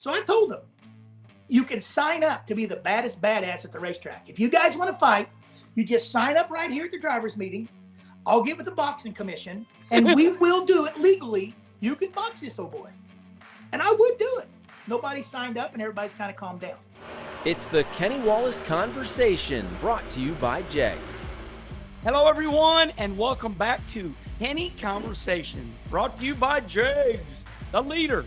So I told them, you can sign up to be the baddest badass at the racetrack. If you guys want to fight, you just sign up right here at the driver's meeting. I'll get with the boxing commission, and we will do it legally. You can box this old boy. And I would do it. Nobody signed up, and everybody's kind of calmed down. It's the Kenny Wallace Conversation, brought to you by JEGS. Hello, everyone, and welcome back to Kenny Conversation, brought to you by JEGS, the leader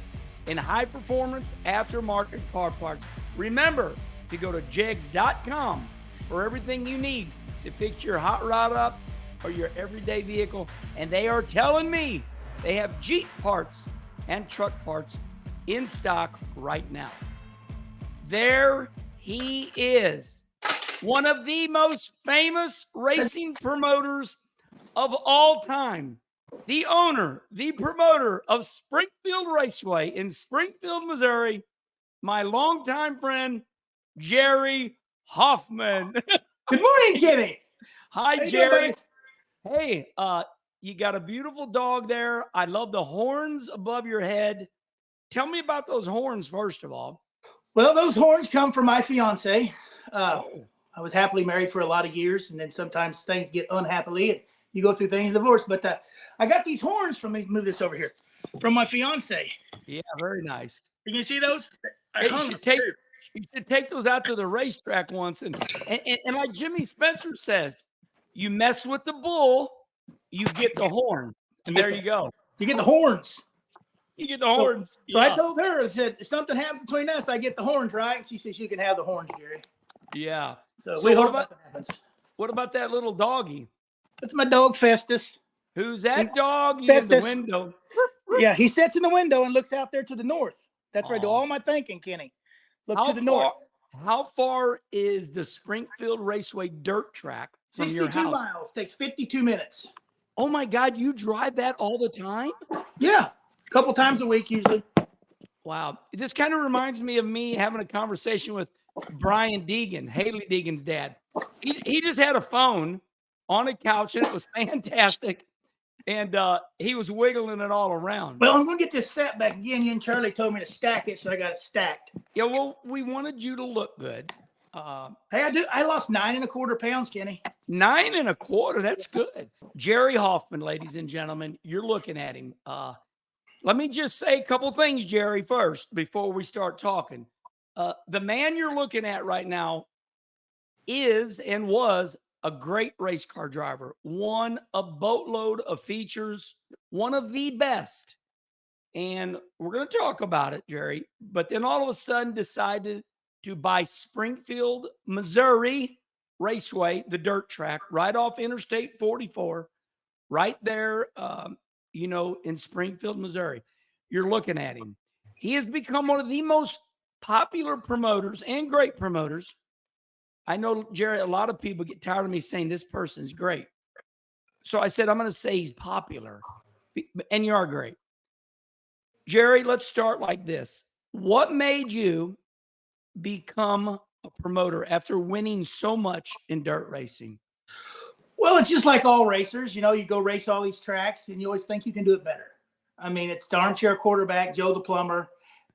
in high-performance aftermarket car parts. Remember to go to jegs.com for everything you need to fix your hot rod up or your everyday vehicle. And they are telling me they have Jeep parts and truck parts in stock right now. There he is, one of the most famous racing promoters of all time. The owner, the promoter of Springfield Raceway in Springfield, Missouri, my longtime friend, Jerry Hoffman. Good morning, Kenny. Hi, Jerry. Hey, you got a beautiful dog there. I love the horns above your head. Tell me about those horns, first of all. Well, those horns come from my fiance. I was happily married for a lot of years, and then sometimes things get unhappily, and you go through things, divorce. But I got these horns from, move this over here, from my fiance. Yeah, very nice. You can see those? You should take those out to the racetrack once. And like Jimmy Spencer says, you mess with the bull, you get the horn. And there you go. You get the horns. You get the horns. So I told her, I said, if something happens between us, I get the horns, right? And she says you can have the horns, Jerry. Yeah. So we hope that happens. What about that little doggy? That's my dog, Festus. Who's that dog Festus. in the window? Yeah, he sits in the window and looks out there to the north. That's where I do all my thinking, Kenny. Look to the north. How far is the Springfield Raceway dirt track from your house? 62 miles. Takes 52 minutes. Oh, my God. You drive that all the time? Yeah. A couple times a week, usually. Wow. This kind of reminds me of me having a conversation with Brian Deegan, Haley Deegan's dad. He just had a phone on a couch, and it was fantastic. And he was wiggling it all around. Well, I'm going to get this set back again. You and Charlie told me to stack it, so I got it stacked. Yeah, well, we wanted you to look good. Hey, I lost 9.25 pounds, Kenny. 9.25? That's good. Jerry Hoffman, ladies and gentlemen, you're looking at him. Let me just say a couple things, Jerry, first, before we start talking. The man you're looking at right now is and was a great race car driver, won a boatload of features, one of the best. And we're going to talk about it, Jerry. But then all of a sudden decided to buy Springfield, Missouri Raceway, the dirt track, right off Interstate 44, right there, in Springfield, Missouri. You're looking at him. He has become one of the most popular promoters and great promoters. I know, Jerry, a lot of people get tired of me saying this person's great. So I said, I'm going to say he's popular. And you are great. Jerry, let's start like this. What made you become a promoter after winning so much in dirt racing? Well, it's just like all racers. You go race all these tracks, and you always think you can do it better. I mean, it's the armchair quarterback, Joe the plumber,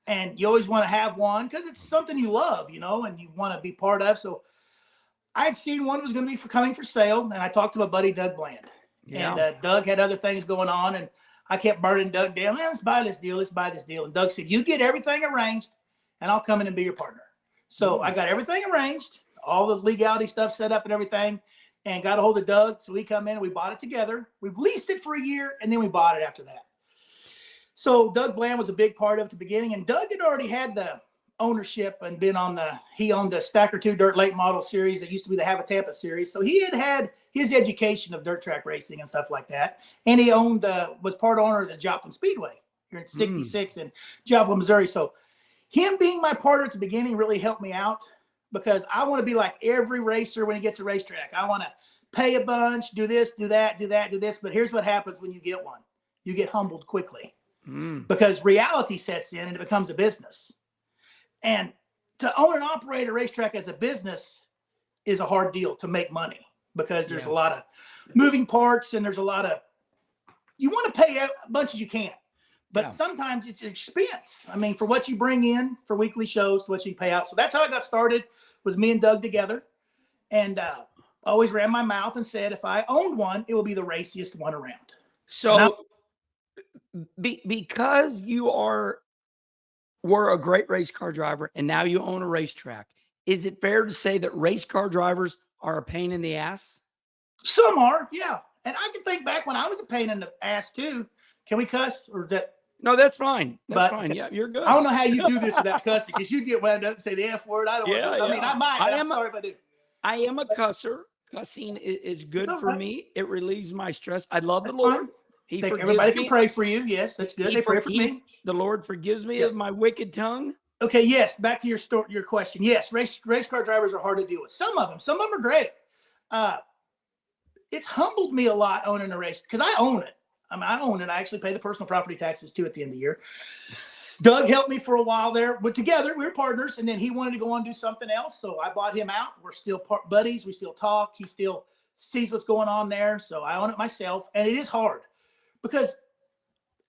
and you always want to have one because it's something you love, and you want to be part of. So I had seen one was going to be coming for sale, and I talked to my buddy Doug Bland. Yeah. And Doug had other things going on, and I kept burning Doug down. Let's buy this deal. Let's buy this deal. And Doug said, you get everything arranged, and I'll come in and be your partner. So I got everything arranged, all the legality stuff set up and everything, and got a hold of Doug. So we come in and we bought it together. We leased it for a year, and then we bought it after that. So Doug Bland was a big part of it at the beginning, and Doug had already had the ownership and been he owned the Stacker 2 Dirt Late Model Series that used to be the Habitampa Series. So he had his education of dirt track racing and stuff like that. And he was part owner of the Joplin Speedway here in 66 in Joplin, Missouri. So him being my partner at the beginning really helped me out because I want to be like every racer when he gets a racetrack. I want to pay a bunch, do this, do that, do that, do this. But here's what happens when you get one. You get humbled quickly because reality sets in and it becomes a business. And to own and operate a racetrack as a business is a hard deal to make money because there's a lot of moving parts and there's a lot of, you want to pay as much as you can. But Yeah. sometimes it's an expense. I mean, for what you bring in for weekly shows, to what you pay out. So that's how I got started, was me and Doug together. And always ran my mouth and said, if I owned one, it would be the raciest one around. So because you were a great race car driver and now you own a racetrack, is it fair to say that race car drivers are a pain in the ass? Some are, yeah. And I can think back when I was a pain in the ass too. Can we cuss or is that? No, that's fine. That's But, fine. okay. Yeah, you're good. I don't know how you do this without cussing, because you get wound up and say the F word. I don't want to do it. I mean, I might, but I'm sorry if I do. I am a cusser. Cussing is good for me. It relieves my stress. I love the That's Lord. fine. He Think forgives everybody me. can pray for you. Yes, that's good. They pray for me. The Lord forgives me Yes. of my wicked tongue. Okay, yes. Back to your question. Yes, race car drivers are hard to deal with. Some of them are great. It's humbled me a lot owning a race, because I own it. I mean, I own it. I actually pay the personal property taxes too at the end of the year. Doug helped me for a while there. We're together. We were partners, and then he wanted to go on and do something else, so I bought him out. We're still buddies. We still talk. He still sees what's going on there, so I own it myself. And it is hard, because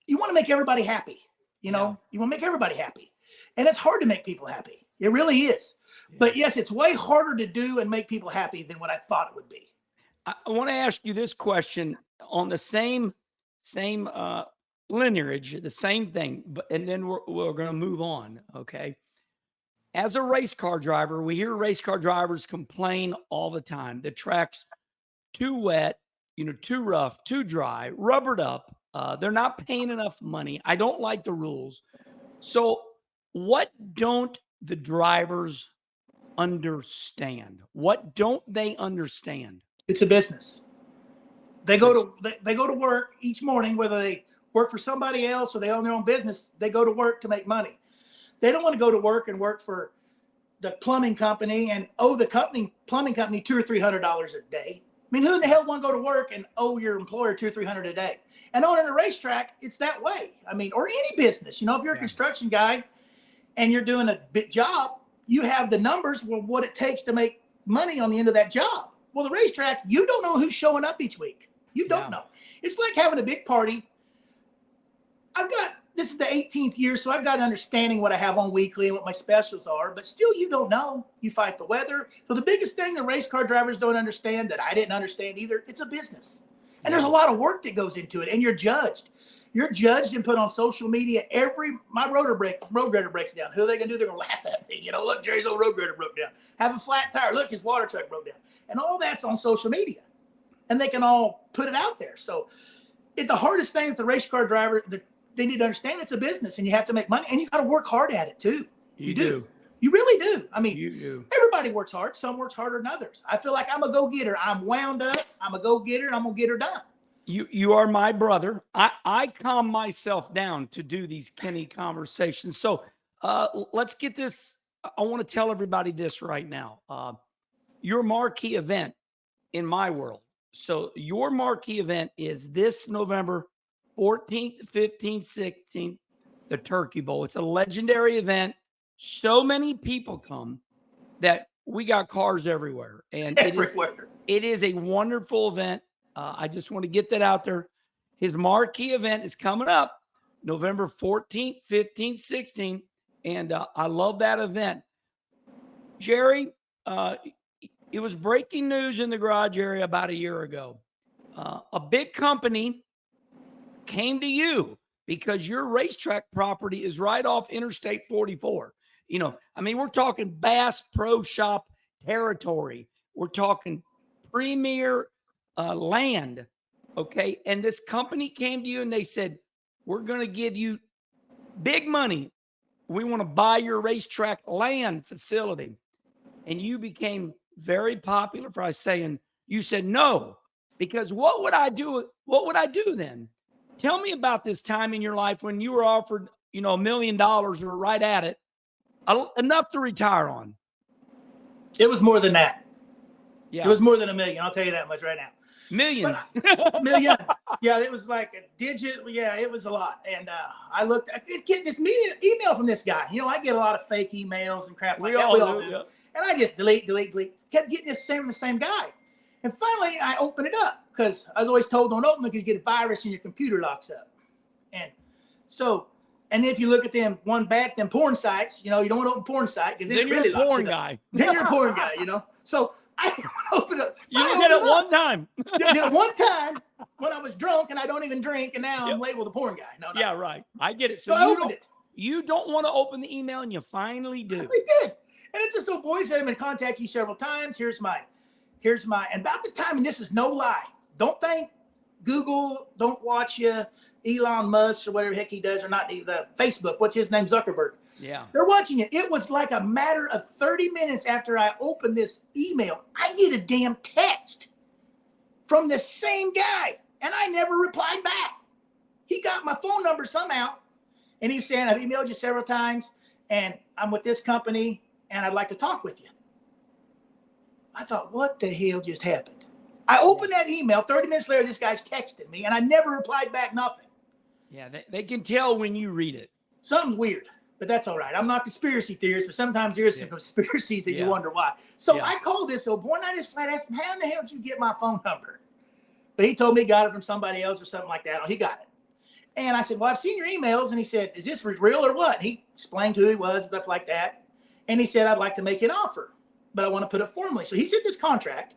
you want to make everybody happy. You know, you want to make everybody happy, and it's hard to make people happy. It really is. Yeah. But yes, it's way harder to do and make people happy than what I thought it would be. I want to ask you this question on the same lineage, the same thing, and then we're going to move on. Okay. As a race car driver, we hear race car drivers complain all the time. The track's too wet, too rough, too dry, rubbered up. They're not paying enough money. I don't like the rules. So what don't the drivers understand? What don't they understand? It's a business. They go to work each morning, whether they work for somebody else or they own their own business. They go to work to make money. They don't want to go to work and work for the plumbing company and owe the plumbing company $200 or $300 a day. I mean, who in the hell want to go to work and owe your employer $200 or $300 a day? And owning a racetrack, it's that way. I mean, or any business. If you're a construction guy and you're doing a big job, you have the numbers for what it takes to make money on the end of that job. Well, the racetrack, you don't know who's showing up each week. You don't know. It's like having a big party. This is the 18th year, so I've got an understanding what I have on weekly and what my specials are, but still you don't know. You fight the weather. So the biggest thing the race car drivers don't understand, that I didn't understand either, it's a business. And there's a lot of work that goes into it, and you're judged. You're judged and put on social media. My road grader breaks down. Who are they going to do? They're going to laugh at me. Look, Jerry's old road grader broke down. Have a flat tire. Look, his water truck broke down. And all that's on social media. And they can all put it out there. So the hardest thing with the race car driver, they need to understand it's a business, and you have to make money, and you got to work hard at it too. You do. You really do. I mean, everybody works hard. Some works harder than others. I feel like I'm a go-getter. I'm wound up. I'm a go-getter, and I'm going to get her done. You are my brother. I calm myself down to do these Kenny conversations. So let's get this. I want to tell everybody this right now. Your marquee event in my world. So your marquee event is this November 14th, 15th, 16th, the Turkey Bowl. It's a legendary event. So many people come that we got cars everywhere. And it is a wonderful event. I just want to get that out there. His marquee event is coming up November 14th, 15th, 16th. And I love that event. Jerry, it was breaking news in the garage area about a year ago. A big company came to you because your racetrack property is right off Interstate 44. We're talking Bass Pro Shop territory. We're talking premier land. Okay. And this company came to you and they said, we're going to give you big money. We want to buy your racetrack land facility. And you became very popular for saying, you said no, because what would I do? What would I do then? Tell me about this time in your life when you were offered, $1 million or right at it, enough to retire on. It was more than that. Yeah. It was more than $1 million. I'll tell you that much right now. Millions. Millions. Yeah, it was like a digit. Yeah, it was a lot. And I get this email from this guy. I get a lot of fake emails and crap like that. We all do. Yeah. And I just delete. Kept getting the same guy. And finally, I opened it up because I was always told don't open it because you get a virus and your computer locks up. And So, and if you look at them them porn sites, you don't want to open porn site because Then you're really a porn guy. Then you're a porn guy, So I opened up. You did it one time. Did it one time when I was drunk, and I don't even drink, and now I'm labeled a porn guy. No. Yeah, right. I get it. So I opened it. You don't want to open the email, and you finally do. We did. And it's just so boy said I'm going to contact you several times. Here's my, and about the time, and this is no lie. Don't think Google, don't watch Elon Musk or whatever the heck he does, or not the Facebook. What's his name? Zuckerberg. Yeah. They're watching it. It was like a matter of 30 minutes after I opened this email, I get a damn text from the same guy, and I never replied back. He got my phone number somehow, and he's saying, I've emailed you several times, and I'm with this company, and I'd like to talk with you. I thought, what the hell just happened? I opened that email. 30 minutes later, this guy's texting me, and I never replied back nothing. Yeah, they can tell when you read it. Something's weird, but that's all right. I'm not conspiracy theorist, but sometimes there's some conspiracies that you wonder why. So I called this old boy, and I just flat asked him, how in the hell did you get my phone number? But he told me he got it from somebody else or something like that. Oh, he got it. And I said, well, I've seen your emails. And he said, is this real or what? He explained who he was, stuff like that. And he said, I'd like to make you an offer, but I want to put it formally. So he sent this contract,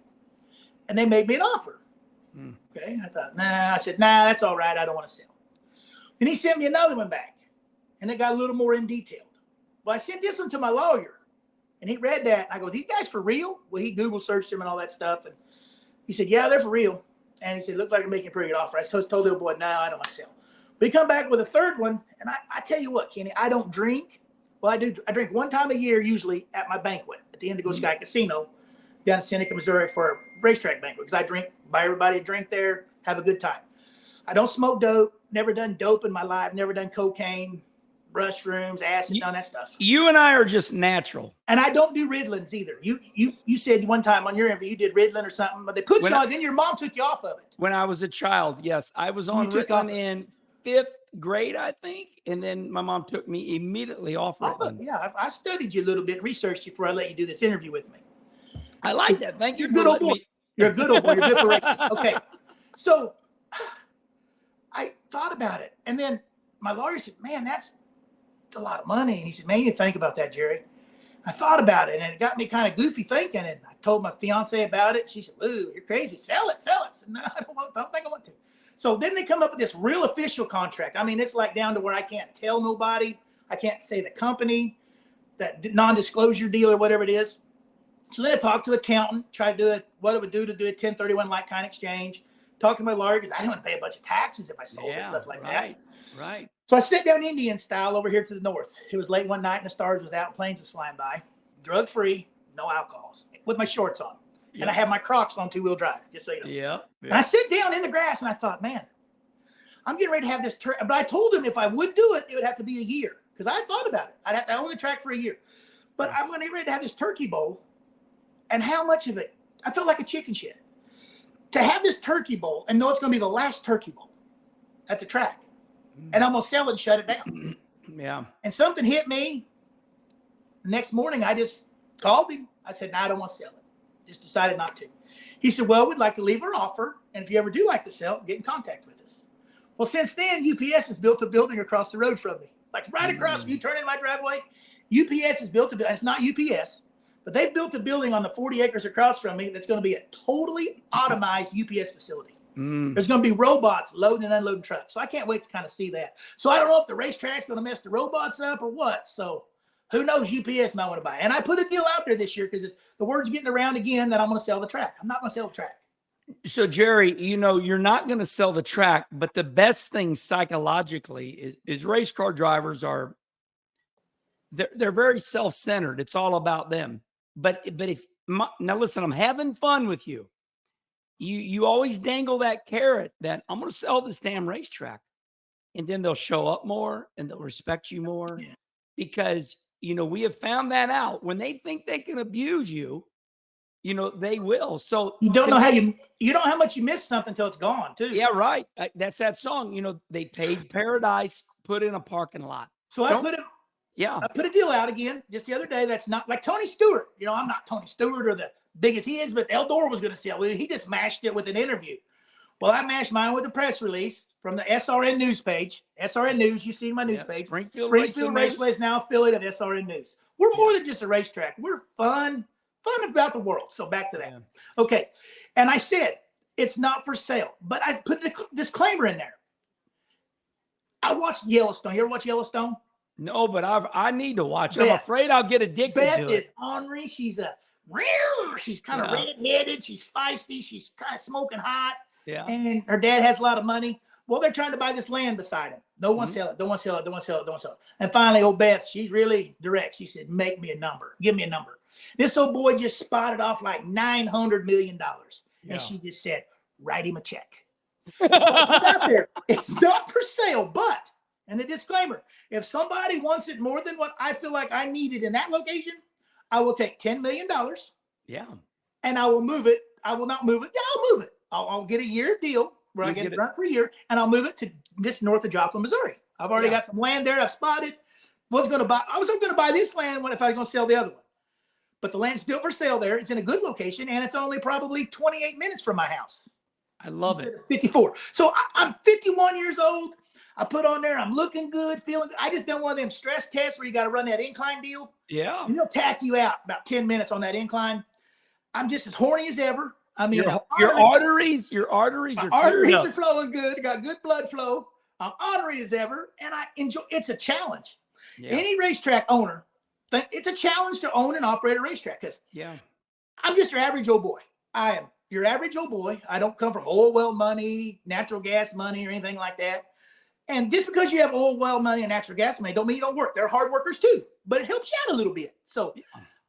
and they made me an offer. Okay. I thought, nah. I said, nah, that's all right. I don't want to sell. And he sent me another one back, and it got a little more in detailed. Well, I sent this one to my lawyer, and he read that. And I go, these guys for real? Well, he Google searched them and all that stuff. And he said, yeah, they're for real. And he said, looks like you're making a pretty good offer. I told the little boy, no, I don't want to sell. But he come back with a third one. And I tell you what, Kenny, I don't drink. Well, I do. I drink one time a year, usually at my banquet at the Indigo Sky Casino down in Seneca, Missouri, for a racetrack banquet. Because I buy everybody a drink there, have a good time. I don't smoke dope. Never done dope in my life. Never done cocaine, mushrooms, acid, none of that stuff. You and I are just natural. And I don't do Ritalins either. You said one time on your interview you did Ritalin or something, but they put you on. Then your mom took you off of it. When I was a child, yes, I was on Ritalin in 5th grade, I think, and then my mom took me immediately off Ritalin. Yeah, I studied you a little bit, researched you before I let you do this interview with me. I like that. Thank you. You're a good old boy. You're a good old boy. You're good for racing. Okay, so I thought about it, and then my lawyer said, man, that's a lot of money. And he said, man, you think about that, Jerry. I thought about it, and it got me kind of goofy thinking, and I told my fiance about it. She said, ooh, you're crazy. Sell it. I said, no, I don't think I want to. So then they come up with this real official contract. I mean, it's like down to where I can't tell nobody. I can't say the company, that non-disclosure deal or whatever it is. So then I talked to the accountant, tried to do it, what it would do to do a 1031 like-kind exchange. Talked to my lawyer because I didn't want to pay a bunch of taxes if I sold it, stuff like that. Right. So I sat down Indian style over here to the north. It was late one night and the stars was out and planes was flying by. Drug-free, no alcohols, with my shorts on. Yep. And I had my Crocs on two-wheel drive, just so you know. Yeah. And I sit down in the grass and I thought, man, I'm getting ready to have this but I told him if I would do it, it would have to be a year. Because I thought about it. I'd have to own the track for a year. But I'm going to get ready to have this turkey bowl. And how much of it? I felt like a chicken shit. To have this turkey bowl and know it's going to be the last turkey bowl at the track. And I'm going to sell it and shut it down. Yeah. And something hit me. The next morning, I just called him. I said, no, I don't want to sell it. Just decided not to. He said, well, we'd like to leave our offer. And if you ever do like to sell, get in contact with us. Well, since then, UPS has built a building across the road from me. Like right across, you turn in my driveway, UPS has built a building. It's not UPS, but they built a building on the 40 acres across from me that's going to be a totally automized UPS facility. There's going to be robots loading and unloading trucks. So I can't wait to kind of see that. So I don't know if the racetrack's going to mess the robots up or what. So who knows? UPS might want to buy it. And I put a deal out there this year because the word's getting around again that I'm going to sell the track. I'm not going to sell the track. So, Jerry, you're not going to sell the track, but the best thing psychologically is race car drivers they're very self-centered. It's all about them. But now listen, I'm having fun with you. You always dangle that carrot that I'm going to sell this damn racetrack, and then they'll show up more and they'll respect you more because, we have found that out when they think they can abuse you, they will. So you don't know how much you miss something until it's gone too. Yeah. Right. That's that song, they paid paradise, put in a parking lot. So I put a deal out again just the other day. That's not like Tony Stewart. I'm not Tony Stewart or the biggest he is, but Eldor was going to sell it. He just mashed it with an interview. Well, I mashed mine with a press release. from the SRN News page. SRN News, you see my news page. Springfield Raceway is now affiliate of SRN News. We're more than just a racetrack. We're fun about the world. So back to that. Yeah. Okay. And I said, it's not for sale, but I put a disclaimer in there. I watched Yellowstone. You ever watch Yellowstone? No, but I need to watch it. I'm afraid I'll get addicted to it. Beth is ornery. She's kind of red-headed. She's feisty. She's kind of smoking hot. Yeah. And her dad has a lot of money. Well, they're trying to buy this land beside him. No one sell it. Don't want to sell it. Don't want to sell it. Don't want to sell it. And finally, old Beth, she's really direct. She said, make me a number. Give me a number. This old boy just spotted off like $900 million. Yeah. And she just said, write him a check. It's not for sale, but, and the disclaimer, if somebody wants it more than what I feel like I needed in that location, I will take $10 million. Yeah. And I will move it. I will not move it. Yeah, I'll move it. I'll get a year deal where I get it run for a year, and I'll move it to this north of Joplin, Missouri. I've already got some land there. I've spotted. I was going to buy this land if I was going to sell the other one. But the land's still for sale there. It's in a good location, and it's only probably 28 minutes from my house. I love it. 54. So I'm 51 years old. I put on there, I'm looking good, feeling good. I just done one of them stress tests where you got to run that incline deal. Yeah. And they'll tack you out about 10 minutes on that incline. I'm just as horny as ever. I mean, your arteries are flowing good. I got good blood flow. I'm ornery as ever, and I enjoy. It's a challenge. Yeah. Any racetrack owner, it's a challenge to own and operate a racetrack because I'm just your average old boy. I am your average old boy. I don't come from oil well money, natural gas money, or anything like that. And just because you have oil well money and natural gas money don't mean you don't work. They're hard workers too, but it helps you out a little bit. So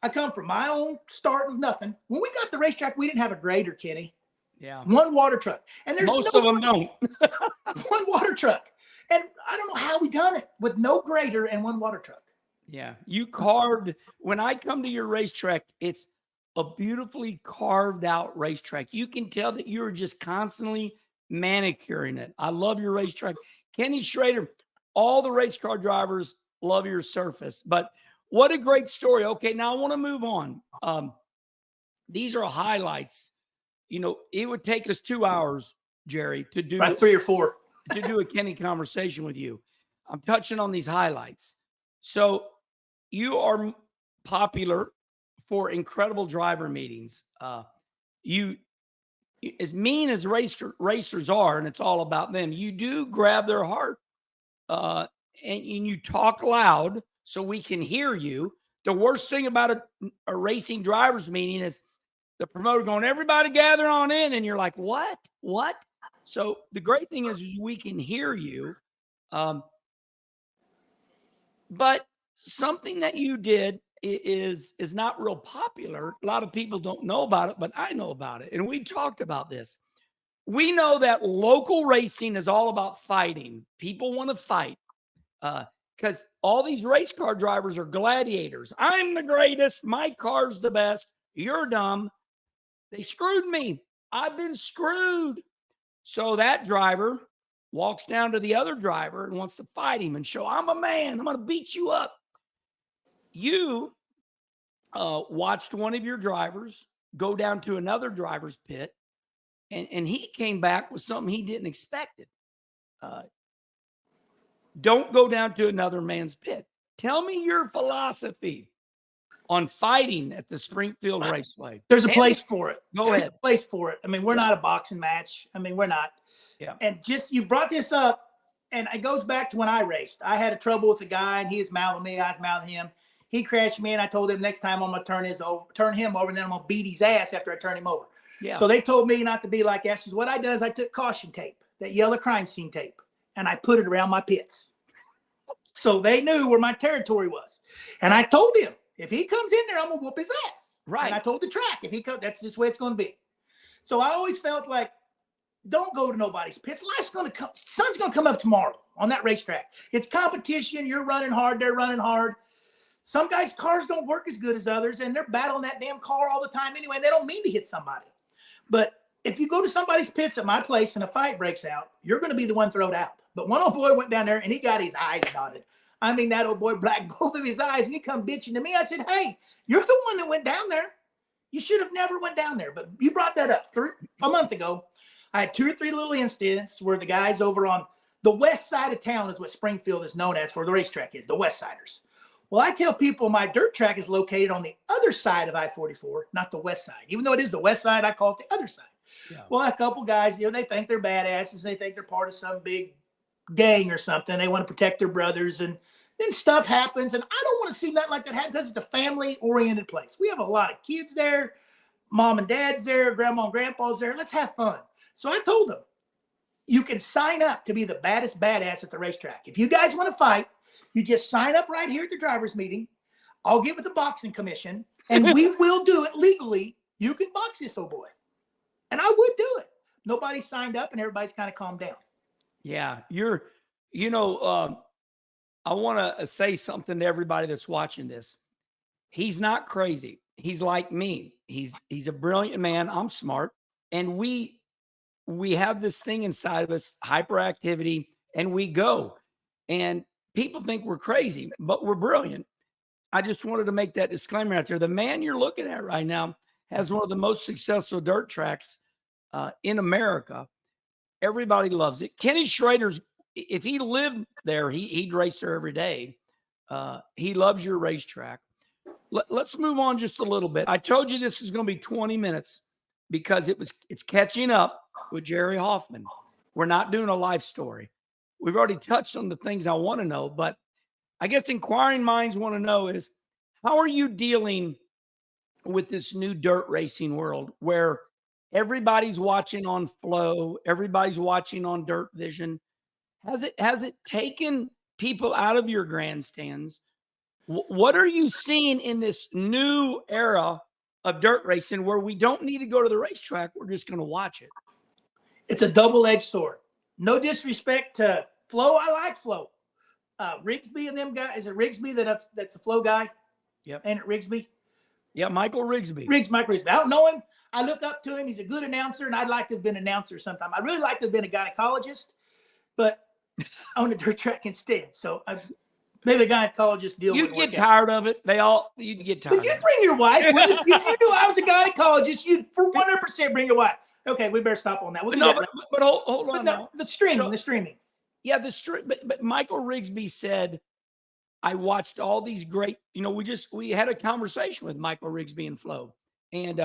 I come from my own start with nothing. When we got the racetrack, we didn't have a grader, Kenny. Yeah. One water truck. And there's most of them don't. One water truck. And I don't know how we done it with no grader and one water truck. Yeah. You carved, when I come to your racetrack, it's a beautifully carved out racetrack. You can tell that you're just constantly manicuring it. I love your racetrack. Kenny Schrader, all the race car drivers love your surface, but what a great story. Okay, now I want to move on. These are highlights. You know, it would take us 2 hours, Jerry, to do about 3 or 4 to do a Kenny conversation with you. I'm touching on these highlights. So you are popular for incredible driver meetings. You, as mean as racers are, and it's all about them, you do grab their heart, and you talk loud so we can hear you. The worst thing about a racing drivers meeting is the promoter going, everybody gather on in, and you're like, what? So the great thing is we can hear you. But something that you did is not real popular. A lot of people don't know about it, but I know about it. And we talked about this. We know that local racing is all about fighting. People want to fight because all these race car drivers are gladiators. I'm the greatest. My car's the best. You're dumb. They screwed me. I've been screwed. So that driver walks down to the other driver and wants to fight him and show, I'm a man. I'm going to beat you up. You watched one of your drivers go down to another driver's pit, and he came back with something he didn't expect. Don't go down to another man's pit. Tell me your philosophy on fighting at the Springfield Raceway. There's a place for it. Go ahead. There's a place for it. I mean, we're not a boxing match. I mean, we're not. Yeah. And just, you brought this up, and it goes back to when I raced. I had a trouble with a guy, and he was mouthing me. I was mouthing him. He crashed me, and I told him next time I'm going to turn him over, and then I'm going to beat his ass after I turn him over. Yeah. So they told me not to be like that. So what I did is I took caution tape, that yellow crime scene tape, and I put it around my pits. So they knew where my territory was. And I told him, if he comes in there, I'm going to whoop his ass. Right. And I told the track, if he comes, that's just the way it's going to be. So I always felt like, don't go to nobody's pits. Life's going to come. Sun's going to come up tomorrow on that racetrack. It's competition. You're running hard. They're running hard. Some guys' cars don't work as good as others, and they're battling that damn car all the time anyway. And they don't mean to hit somebody. But if you go to somebody's pits at my place and a fight breaks out, you're going to be the one thrown out. But one old boy went down there, and he got his eyes dotted. I mean, that old boy blacked both of his eyes, and he come bitching to me. I said, hey, you're the one that went down there. You should have never went down there. But you brought that up a month ago. I had 2 or 3 little incidents where the guys over on the west side of town is what Springfield is known as for the racetrack is, the West Siders. Well, I tell people my dirt track is located on the other side of I-44, not the west side. Even though it is the west side, I call it the other side. Yeah. Well, a couple guys, they think they're badasses. They think they're part of some big gang or something. They want to protect their brothers, and then stuff happens. And I don't want to see nothing like that happen because it's a family-oriented place. We have a lot of kids there. Mom and dad's there. Grandma and grandpa's there. Let's have fun. So I told them, you can sign up to be the baddest badass at the racetrack. If you guys want to fight, you just sign up right here at the driver's meeting. I'll get with the boxing commission, and we will do it legally. You can box this old boy. And I would do it. Nobody signed up, and everybody's kind of calmed down. Yeah, I want to say something to everybody that's watching this. He's not crazy. He's like me. He's a brilliant man. I'm smart. And we have this thing inside of us, hyperactivity, and we go. And people think we're crazy, but we're brilliant. I just wanted to make that disclaimer out there. The man you're looking at right now has one of the most successful dirt tracks in America. Everybody loves it. Kenny Schrader's, if he lived there, he'd race there every day. He loves your racetrack. Let's move on just a little bit. I told you this was going to be 20 minutes because it's catching up with Jerry Hoffman. We're not doing a life story. We've already touched on the things I want to know, but I guess inquiring minds want to know is, how are you dealing with this new dirt racing world where everybody's watching on Flow, everybody's watching on Dirt Vision? Has it taken people out of your grandstands? What are you seeing in this new era of dirt racing where we don't need to go to the racetrack? We're just going to watch it. It's a double-edged sword. No disrespect to Flow. I like Flow. Rigsby and them guys. Is it Rigsby that's the Flow guy? Yep. Ain't it Rigsby? Yeah, Michael Rigsby. Mike Rigsby. I don't know him. I look up to him. He's a good announcer, and I'd like to have been an announcer sometime. I'd really like to have been a gynecologist, but on a dirt track instead. So maybe a gynecologist deal. You'd get tired of it. You'd get tired. But you'd bring your wife. If you knew I was a gynecologist, you'd for 100% bring your wife. Okay, we better stop on that. We'll do that. But hold on. No, the streaming. Yeah, but Michael Rigsby said, I watched all these great, we had a conversation with Michael Rigsby and Flo. And,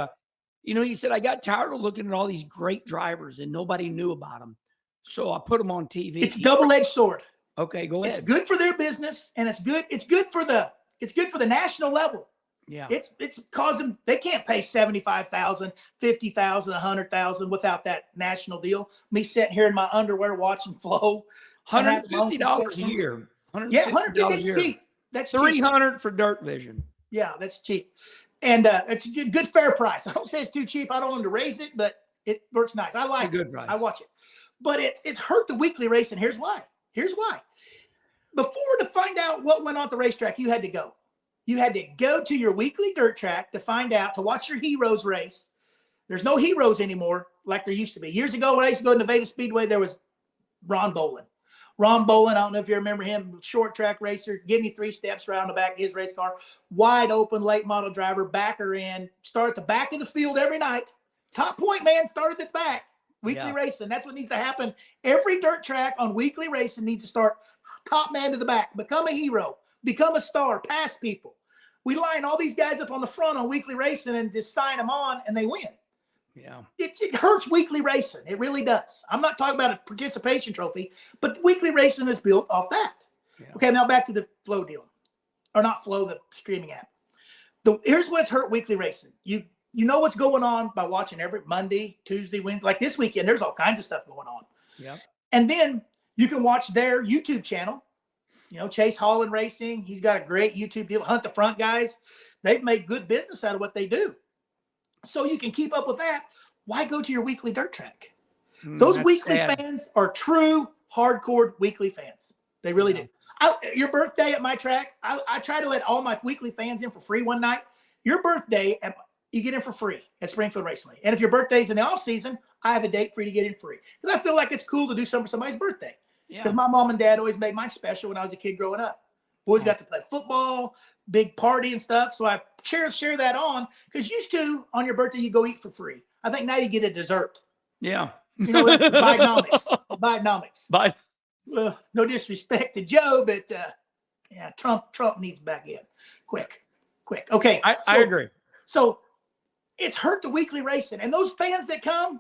he said, I got tired of looking at all these great drivers and nobody knew about them. So I put them on TV. It's double-edged sword. Okay, go ahead. It's good for their business, and it's good for the national level. Yeah. It's causing, they can't pay $75,000, $50,000, $100,000 without that national deal. Me sitting here in my underwear watching Flow. $150 a year. Yeah, $150 is cheap. That's $300 cheap. For Dirt Vision. Yeah, that's cheap. And it's a good fair price. I don't say it's too cheap. I don't want to raise it, but it works nice. I like it. Good price. I watch it. But it's hurt the weekly racing. Here's why. Before, to find out what went on at the racetrack, you had to go. You had to go to your weekly dirt track to find out, to watch your heroes race. There's no heroes anymore like there used to be. Years ago, when I used to go to Nevada Speedway, there was Ron Bolin. I don't know if you remember him, short track racer, give me 3 steps around the back of his race car, wide open, late model driver, backer in, start at the back of the field every night. Top point man started at the back. Weekly racing. That's what needs to happen. Every dirt track on weekly racing needs to start top man to the back. Become a hero. Become a star. Pass people. We line all these guys up on the front on weekly racing and just sign them on, and they win. Yeah. It hurts weekly racing. It really does. I'm not talking about a participation trophy, but weekly racing is built off that. Yeah. Okay, now back to the Flow deal. Or not Flow, the streaming app. Here's what's hurt weekly racing. You know what's going on by watching every Monday, Tuesday, Wednesday. Like this weekend, there's all kinds of stuff going on. Yeah. And then you can watch their YouTube channel. Chase Holland Racing. He's got a great YouTube deal. Hunt the Front guys. They've made good business out of what they do. So you can keep up with that. Why go to your weekly dirt track? Those weekly fans are true, hardcore weekly fans. They really do. Your birthday at my track, I try to let all my weekly fans in for free one night. Your birthday, you get in for free at Springfield Raceway. And if your birthday's in the off season, I have a date for you to get in free. Because I feel like it's cool to do something for somebody's birthday. Because my mom and dad always made mine special when I was a kid growing up. Boys got to play football, big party and stuff. So I share that on. Because used to, on your birthday, you go eat for free. I think now you get a dessert. Yeah. You know, it's Bidenomics. Bidenomics. But Well, no disrespect to Joe, but yeah, Trump needs back in. Quick. Okay. I agree. So it's hurt the weekly racing. And those fans that come,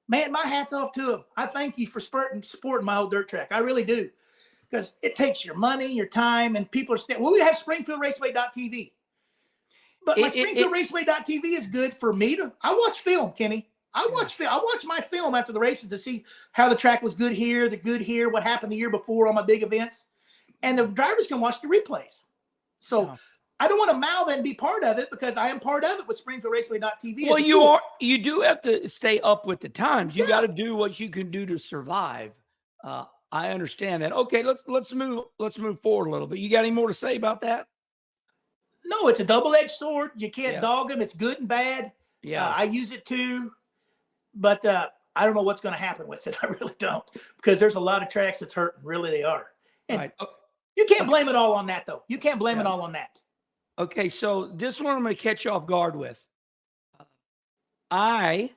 man, my hat's off to them. I thank you for supporting my old dirt track. I really do. Because it takes your money, your time, and people are we have SpringfieldRaceway.tv. But my SpringfieldRaceway.tv is good for me I watch film, Kenny. I watch my film after the races to see how the track was good here, what happened the year before on my big events. And the drivers can watch the replays. So I don't want to mouth and be part of it because I am part of it with SpringfieldRaceway.tv. Well, you do have to stay up with the times. You got to do what you can do to survive. I understand that. Okay, let's move forward a little bit. You got any more to say about that? No, it's a double-edged sword. You can't dog them. It's good and bad. Yeah, I use it too, but I don't know what's going to happen with it. I really don't, because there's a lot of tracks that's hurting. Really, they are. And right. You can't blame it all on that, though. You can't blame it all on that. Okay, so this one I'm going to catch you off guard with. I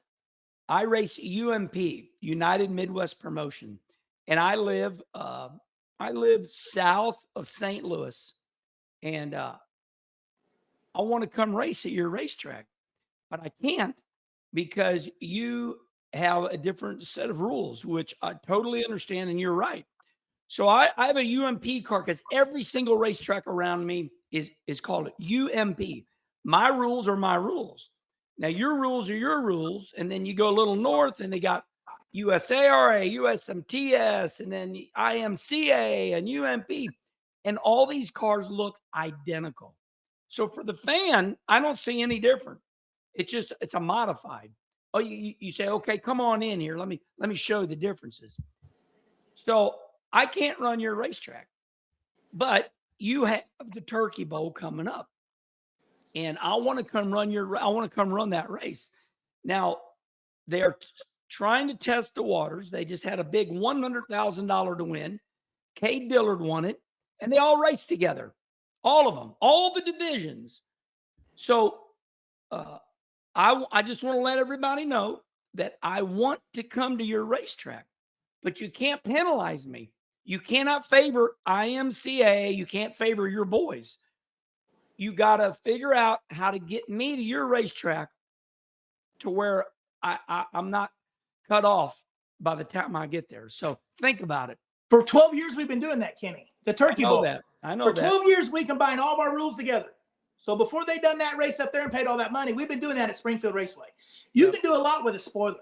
race UMP, United Midwest Promotion, and I live south of St. Louis, and I want to come race at your racetrack, but I can't because you have a different set of rules, which I totally understand, and you're right. So I have a UMP car because every single racetrack around me is called UMP. My rules are my rules. Now, your rules are your rules, and then you go a little north, and they got USARA, USMTS, and then IMCA and UMP, and all these cars look identical. So for the fan, I don't see any different. It's a modified. Oh, you say, okay, come on in here. Let me show you the differences. So I can't run your racetrack, but you have the Turkey Bowl coming up, and I want to come run that race. Now, they're trying to test the waters. They just had a big $100,000 to win. Cade Dillard won it, and they all raced together, all of them, all the divisions. So I just want to let everybody know that I want to come to your racetrack, but you can't penalize me. You cannot favor IMCA. You can't favor your boys. You got to figure out how to get me to your racetrack to where I'm not cut off by the time I get there. So think about it. For 12 years, we've been doing that, Kenny. The Turkey Bowl. I know For that. 12 years, we combined all of our rules together. So before they done that race up there and paid all that money, we've been doing that at Springfield Raceway. You can do a lot with a spoiler.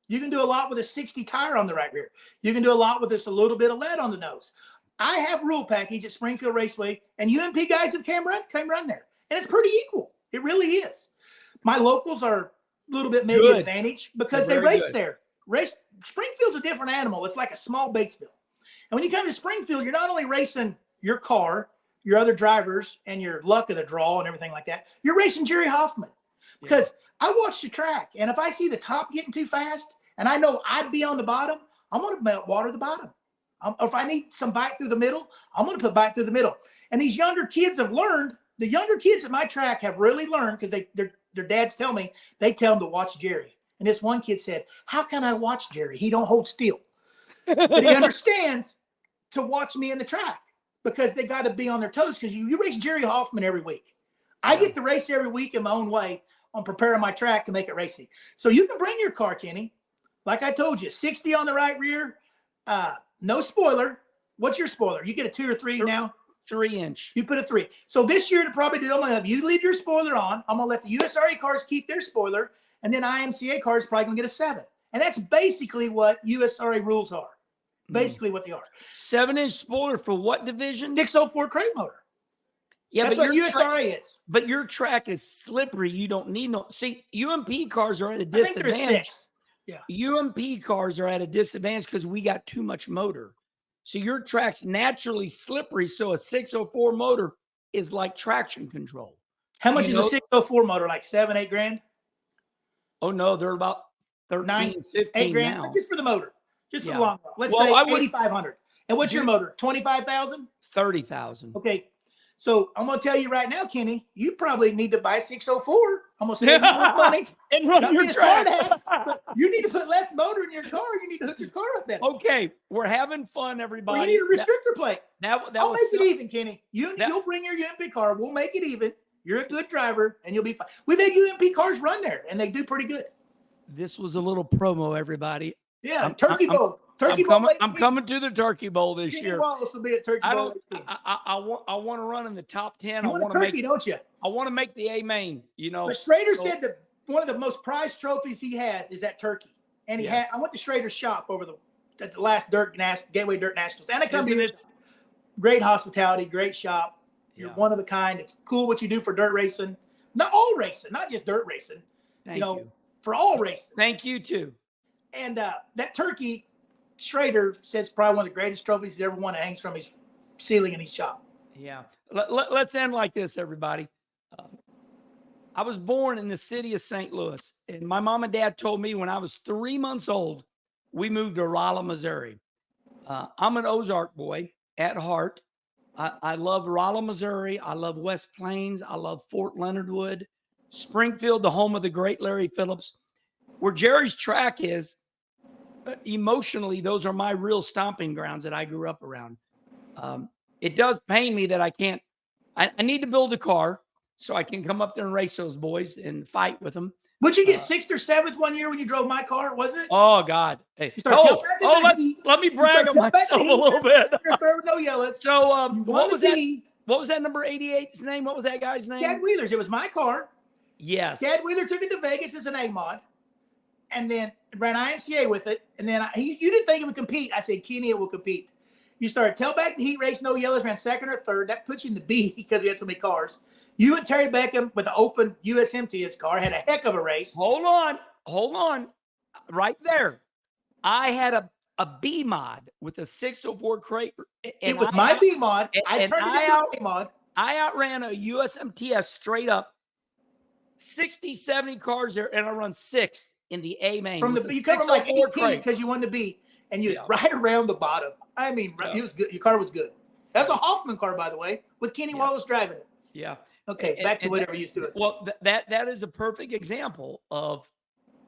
You can do a lot with a 60 tire on the right rear. You can do a lot with just a little bit of lead on the nose. I have rule package at Springfield Raceway, and UMP guys have came run there. And it's pretty equal. It really is. My locals are a little bit maybe advantage because they race there. Springfield's a different animal. It's like a small Batesville. And when you come to Springfield, you're not only racing your car, your other drivers, and your luck of the draw and everything like that. You're racing Jerry Hoffman because I watch the track, and if I see the top getting too fast and I know I'd be on the bottom, I'm going to water the bottom. If I need some bite through the middle, I'm going to put bite through the middle. And these younger kids have learned. The younger kids at my track have really learned because their dads tell me, they tell them to watch Jerry. And this one kid said, how can I watch Jerry? He don't hold still. But he understands to watch me in the track because they got to be on their toes because you race Jerry Hoffman every week. I get to race every week in my own way on preparing my track to make it racy. So you can bring your car, Kenny. Like I told you, 60 on the right rear, no spoiler. What's your spoiler? You get a 2 or 3 now? 3-inch. You put a 3. So this year to probably do, I'm going to have you leave your spoiler on. I'm going to let the USRA cars keep their spoiler. And then IMCA cars probably going to get a 7. And that's basically what USRA rules are. Basically what they are. 7-inch spoiler for what division? 604 crate motor. Yeah, that's but what USRA is. But your track is slippery. You don't need no. See, UMP cars are at a disadvantage. I think there's 6. Yeah. UMP cars are at a disadvantage because we got too much motor. So your track's naturally slippery. So a 604 motor is like traction control. How much is a 604 motor? Like $7-8 grand? Oh no, they're about 13, 15 $8 grand now. just for the motor, just for the long run. Let's say 8,500. And what's your motor? 25,000? 30,000. Okay, so I'm going to tell you right now, Kenny, you probably need to buy 604 I'm gonna save you more money. And run Not your be a smart track. ass, but you need to put less motor in your car. You need to hook your car up better. Okay, we're having fun, Or everybody. you need a restrictor plate. That I'll was make it even, Kenny. You'll bring your UMP car. We'll make it even. You're a good driver, and you'll be fine. We've had UMP cars run there, and they do pretty good. This was a little promo, everybody. Yeah, Turkey Bowl. I'm coming to the Turkey Bowl this Kenny year. Wallace will be at Turkey Bowl. I want to run in the top 10. You I want a to turkey, don't you? I want to make the A main. You know. But Schrader said that one of the most prized trophies he has is that turkey, and he had. I went to Schrader's shop at the last Gateway Dirt Nationals, and it comes in. Great hospitality, great shop. You're one of a kind. It's cool what you do for dirt racing. Not all racing, not just dirt racing. Thank you. For all racing. Thank you too. And that turkey, Schrader says probably one of the greatest trophies he's ever won. It hangs from his ceiling in his shop. Yeah. Let's end like this, everybody. I was born in the city of St. Louis, and my mom and dad told me when I was 3 months old, we moved to Rolla, Missouri. I'm an Ozark boy at heart. I love Rolla, Missouri. I love West Plains. I love Fort Leonard Wood, Springfield, the home of the great Larry Phillips. Where Jerry's track is, emotionally, those are my real stomping grounds that I grew up around. It does pain me that I can't. I need to build a car so I can come up there and race those boys and fight with them. Would you get 6th or 7th one year when you drove my car? Was it? Oh God! Hey, let me brag on myself a little bit. No yellows. So, what was that? What was that number 88's name? What was that guy's name? Chad Wheeler's. It was my car. Yes. Chad Wheeler took it to Vegas as an A mod, and then ran IMCA with it. And then you didn't think it would compete. I said, Kenny, it will compete. You started tailback the heat race, no yellows, ran 2nd or 3rd. That puts you in the B because we had so many cars. You and Terry Beckham with the open USMTS car had a heck of a race. Hold on. Right there. I had a B mod with a 604 crate. It was my B mod. I turned it into a B mod. I outran a USMTS straight up 60, 70 cars there, and I run 6th in the A main. You covered like 18 because you won the B, and you was right around the bottom. I mean, it was good. Your car was good. That's a Hoffman car, by the way, with Kenny Wallace driving it. Yeah. Okay, back to whatever you used to do. Well, that is a perfect example of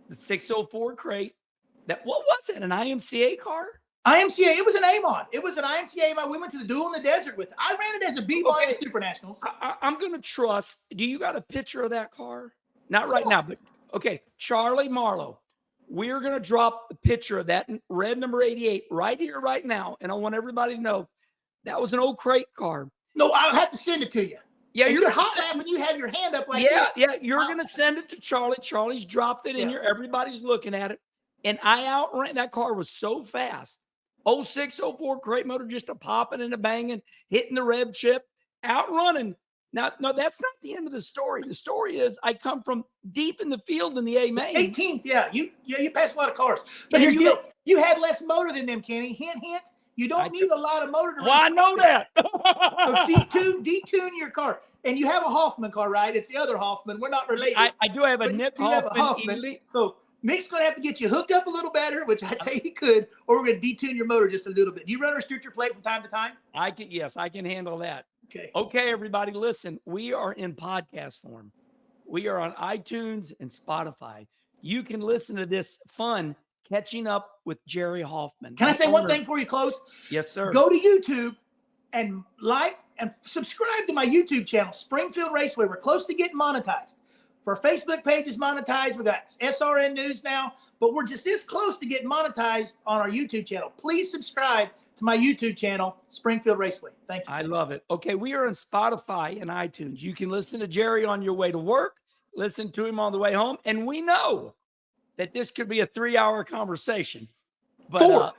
the 604 crate. What was it? An IMCA car? IMCA. It was an A mod. It was an IMCA mod. We went to the duel in the desert with it. I ran it as a B mod at Super Nationals. I'm going to trust. Do you got a picture of that car? Not right now, but okay. Charlie Marlowe. We're going to drop the picture of that red number 88 right here, right now. And I want everybody to know that was an old crate car. No, I'll have to send it to you. Yeah, you're hot when you have your hand up like that. Yeah, you're going to send it to Charlie. Charlie's dropped it in here. Everybody's looking at it. And I outran. That car was so fast. 06, 04 crate motor, just a popping and a banging, hitting the rev chip, outrunning. Now, no, that's not the end of the story. The story is I come from deep in the field in the A main. 18th, you passed a lot of cars. But here's the deal. You had less motor than them, Kenny. Hint, hint. You don't need a lot of motor to race. Well, I know that. So detune your car. And you have a Hoffman car, right? It's the other Hoffman. We're not related. I do have a Nick Hoffman. So Nick's going to have to get you hooked up a little better, which I'd say he could, or we're going to detune your motor just a little bit. Do you run a restrictor plate from time to time? Yes, I can handle that. Okay, everybody, listen. We are in podcast form. We are on iTunes and Spotify. You can listen to this fun catching up with Jerry Hoffman. Can I say one thing before you close? Yes, sir. Go to YouTube and like and subscribe to my YouTube channel, Springfield Raceway. We're close to getting monetized. Our Facebook page is monetized. We got SRN News now, but we're just this close to getting monetized on our YouTube channel. Please subscribe to my YouTube channel, Springfield Raceway. Thank you. I love it. Okay, we are on Spotify and iTunes. You can listen to Jerry on your way to work, listen to him on the way home, and we know that this could be a 3-hour conversation, but 4.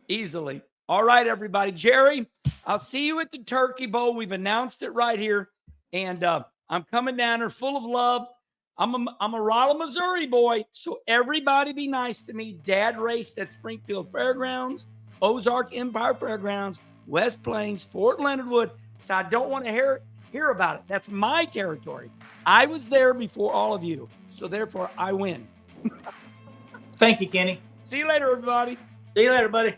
Easily. All right, everybody. Jerry, I'll see you at the Turkey Bowl. We've announced it right here, and I'm coming down there full of love. I'm a Rolla, Missouri boy, so everybody be nice to me. Dad raced at Springfield Fairgrounds, Ozark Empire Fairgrounds, West Plains, Fort Leonard Wood, so I don't want to hear about it. That's my territory. I was there before all of you, so therefore I win. Thank you, Kenny. See you later, everybody. See you later, buddy.